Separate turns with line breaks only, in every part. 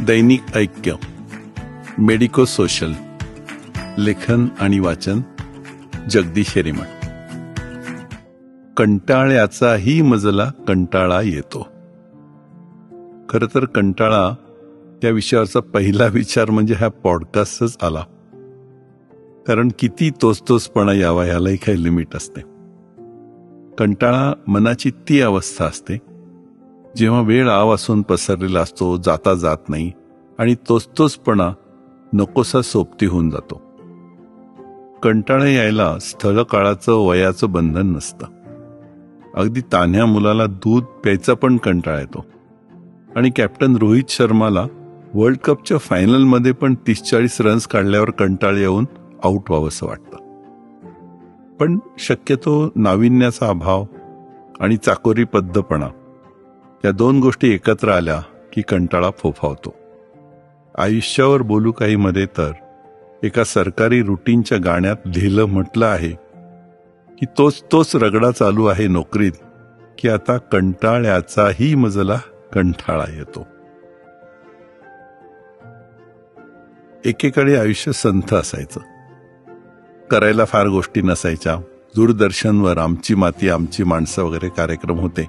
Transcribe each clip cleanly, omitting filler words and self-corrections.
दैनिक ऐक्य, medico social, लेखन आणि वाचन जगदीश हिरेमठ. कंटाळ्याचाही मजला कंटाळा येतो. खरं तर कंटाळा या विषयावरचा पहिला विचार म्हणजे हा पॉडकास्टच आला. कारण किती तोचतोचपणा यावा यालाही काही लिमिट असते. कंटाळा मनाची ती अवस्था असते जेव्हा वेळ आवासून पसरलेला असतो, जाता जात नाही आणि तोचतोचपणा नकोसा सोबती होऊन जातो. कंटाळा यायला स्थळ काळाचं वयाचं बंधन नसतं. अगदी तान्ह्या मुलाला दूध प्यायचा पण कंटाळा येतो आणि कॅप्टन रोहित शर्माला वर्ल्ड कपच्या फायनलमध्ये पण 30-40 रन्स काढल्यावर कंटाळा येऊन आऊट व्हावंसं वाटतं. पण शक्यतो नाविन्याचा अभाव आणि चाकोरीबद्धपणा या दोन गोष्टी एकत्र आल्या की कंटाळा फोफावतो. आयुष्यावर बोलू काही मध्ये तर एका सरकारी रुटीनच्या गाण्यात लिहिलं म्हटलं आहे की तोच रगडा चालू आहे नोकरीत की आता कंटाळ्याचाही मजला कंटाळा येतो. एकेकाळी आयुष्य संथ असायचं. करायला फार गोष्टी नसायच्या. दूरदर्शनवर आमची माती आमची माणसं वगैरे कार्यक्रम होते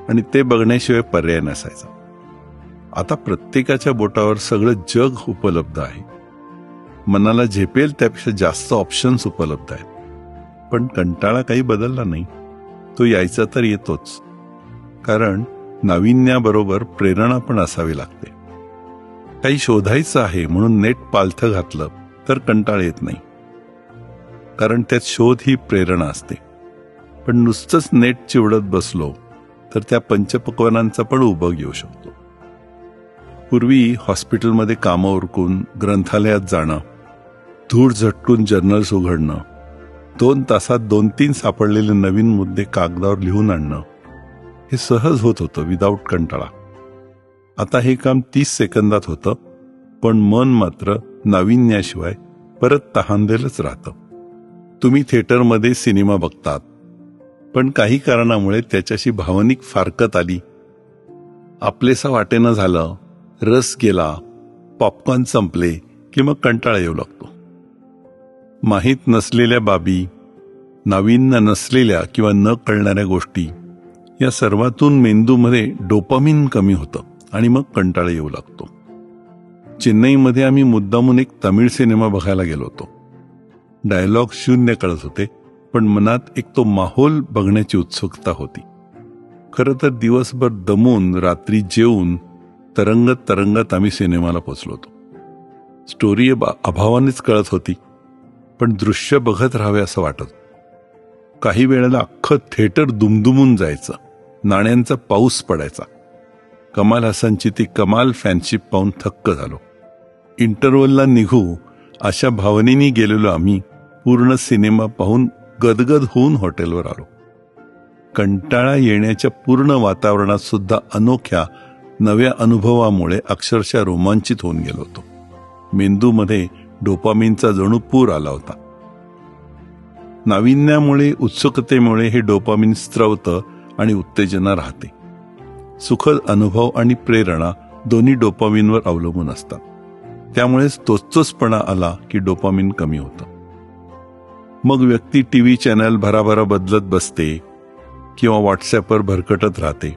आणि ते बघण्याशिवाय पर्याय नसायचा. आता प्रत्येकाच्या बोटावर सगळं जग उपलब्ध आहे. मनाला झेपेल त्यापेक्षा जास्त ऑप्शन्स उपलब्ध आहेत. पण कंटाळा काही बदलला नाही. तो यायचा तर येतोच. कारण नाविन्याबरोबर प्रेरणा पण असावी लागते. काही शोधायचं आहे म्हणून नेट पालथं घातलं तर कंटाळा येत नाही. कारण त्यात शोध ही प्रेरणा असते. पण नुसतंच नेट चिवडत बसलो तर त्या पंचपक्वानांचा पण उपभोग येऊ शकतो. पूर्वी हॉस्पिटलमध्ये कामं उरकून ग्रंथालयात जाणं, धूळ झटकून जर्नल्स उघडणं, 2 तासात 2-3 सापडलेले नवीन मुद्दे कागदावर लिहून आणणं हे सहज होत होतं विदाऊट कंटाळा. आता हे काम 30 सेकंदात होतं, पण मन मात्र नाविन्याशिवाय परत तहानलेलंच राहतं. तुम्ही थिएटरमध्ये सिनेमा बघतात, पण काही कारणामुळे त्याच्याशी भावनिक फारकत आली, आपलेसा वाटेनं झालं, रस गेला, पॉपकॉर्न संपले की मग कंटाळा येऊ लागतो. माहीत नसलेल्या बाबी, नाविन्य नसलेल्या किंवा न कळणाऱ्या गोष्टी या सर्वातून मेंदूमध्ये डोपामिन कमी होतं आणि मग कंटाळा येऊ लागतो. चेन्नईमध्ये आम्ही मुद्दामून एक तमिळ सिनेमा बघायला गेलो होतो. डायलॉग शून्य कळत होते, पण मनात एक तो माहोल बघण्याची उत्सुकता होती. खरं तर दिवसभर दमून रात्री जेवून तरंगत आम्ही सिनेमाला पोचलो होतो. स्टोरी अभावानेच कळत होती, पण दृश्य बघत राहावे असं वाटत. काही वेळेला अख्खं थिएटर दुमदुमून जायचं, नाण्यांचा पाऊस पडायचा. कमाल हसनची ती कमाल फॅनशिप पाहून थक्क झालो. इंटरव्हलला निघू अशा भावनेनी गेलेलो आम्ही पूर्ण सिनेमा पाहून गदगद होऊन हॉटेलवर आलो. कंटाळा येण्याच्या पूर्ण वातावरणात सुद्धा अनोख्या नव्या अनुभवामुळे अक्षरशः रोमांचित होऊन गेलो होतो. मेंदूमध्ये डोपामिनचा जणू पूर आला होता. नाविन्यामुळे, उत्सुकतेमुळे हे डोपामिन स्त्रवतं आणि उत्तेजना राहते. सुखद अनुभव आणि प्रेरणा दोन्ही डोपामिनवर अवलंबून असतात. त्यामुळेच तोचतोचपणा आला की डोपामिन कमी होतं. मग व्यक्ती टीव्ही चॅनल भराभरा बदलत बसते किंवा व्हॉट्सअपवर भरकटत राहते.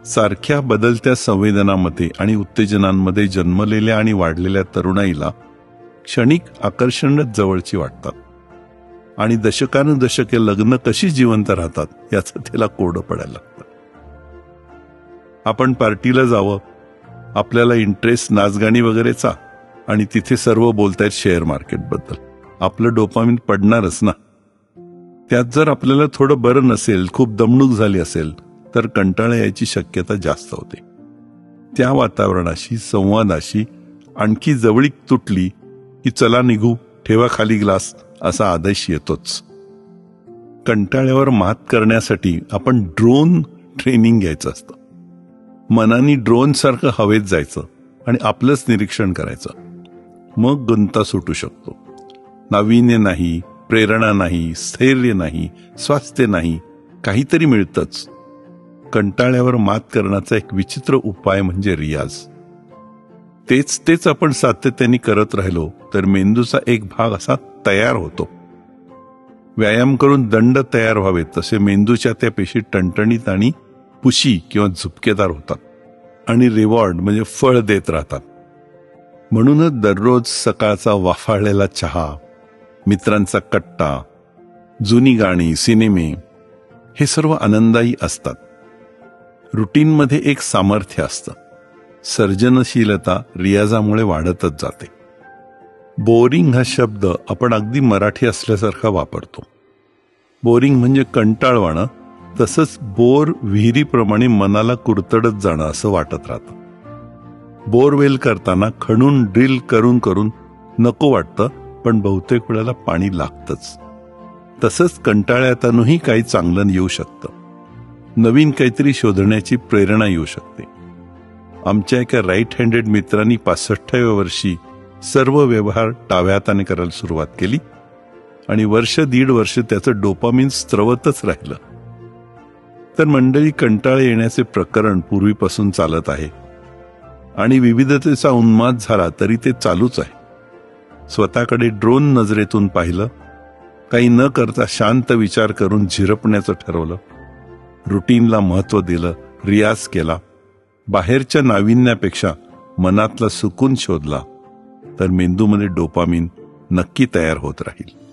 सारख्या बदलत्या संवेदनांमध्ये आणि उत्तेजनांमध्ये जन्मलेल्या आणि वाढलेल्या तरुणाईला क्षणिक आकर्षणच जवळची वाटतात आणि दशकानुदशके लग्न कशी जिवंत राहतात याचं त्याला कोडं पडायला लागतं. आपण पार्टीला जावं, आपल्याला इंटरेस्ट नाचगाणी वगैरेचा, आणि तिथे सर्व बोलतायत शेअर मार्केटबद्दल. आपलं डोपामिन पडणारच ना. त्यात जर आपल्याला थोडं बरं नसेल, खूप दमणूक झाली असेल तर कंटाळा यायची शक्यता जास्त होते. त्या वातावरणाशी, संवादाशी आणखी जवळीक तुटली की चला निघू, ठेवा खाली ग्लास असा आदेश येतोच. कंटाळ्यावर मात करण्यासाठी आपण ड्रोन ट्रेनिंग घ्यायचं असतं. मनानी ड्रोन सारखं हवेत जायचं आणि आपलंच निरीक्षण करायचं. मग गुंता सुटू शकतो. नाविन्य नाही, प्रेरणा नाही, स्थैर्य नाही, स्वास्थ्य नाही, काहीतरी मिळतंच. कंटाळ्यावर मात करण्याचा एक विचित्र उपाय म्हणजे रियाज. तेच आपण सातत्याने करत राहिलो तर मेंदूचा एक भाग असा तयार होतो. व्यायाम करून दंड तयार व्हावेत तसे मेंदूच्या त्या पेशी टणटणीत आणि पुशी किंवा झुपकेदार होतात आणि रिवॉर्ड म्हणजे फळ देत राहतात. म्हणूनच दररोज सकाळचा वाफाळलेला चहा, मित्रांचा कट्टा, जुनी गाणी, सिनेमे हे सर्व आनंददायी असतात. रुटीनमध्ये एक सामर्थ्य असतं. सर्जनशीलता रियाजामुळे वाढतच जाते. बोरिंग हा शब्द आपण अगदी मराठी असल्यासारखा वापरतो. बोरिंग म्हणजे कंटाळवाणं, तसंच बोर विहिरीप्रमाणे मनाला कुरतडत जाणं असं वाटत राहतं. बोरवेल करताना खणून ड्रिल करून करून नको वाटतं, पण बहुतेक वेळेला पाणी लागतंच. तसंच कंटाळ्यातूनही काही चांगलं येऊ शकतं. नवीन काहीतरी शोधण्याची प्रेरणा येऊ शकते. आमच्या एका राईट हँडेड मित्रांनी 65व्या वर्षी सर्व व्यवहार डाव्या हाताने करायला सुरुवात केली आणि दीड वर्ष त्याचं डोपामिन स्त्रवतच राहिलं. तर मंडळी, कंटाळे येण्याचे प्रकरण पूर्वीपासून चालत आहे आणि विविधतेचा उन्माद झाला तरी ते चालूच आहे. स्वतःकडे ड्रोन नजरेतून पाहिलं, काही न करता शांत विचार करून झिरपण्याचं ठरवलं, रुटीनला महत्व दिलं, रियाज केला, बाहेरच्या नाविन्यापेक्षा मनातला सुकून शोधला, तर मेंदूमध्ये डोपामिन नक्की तयार होत राहील.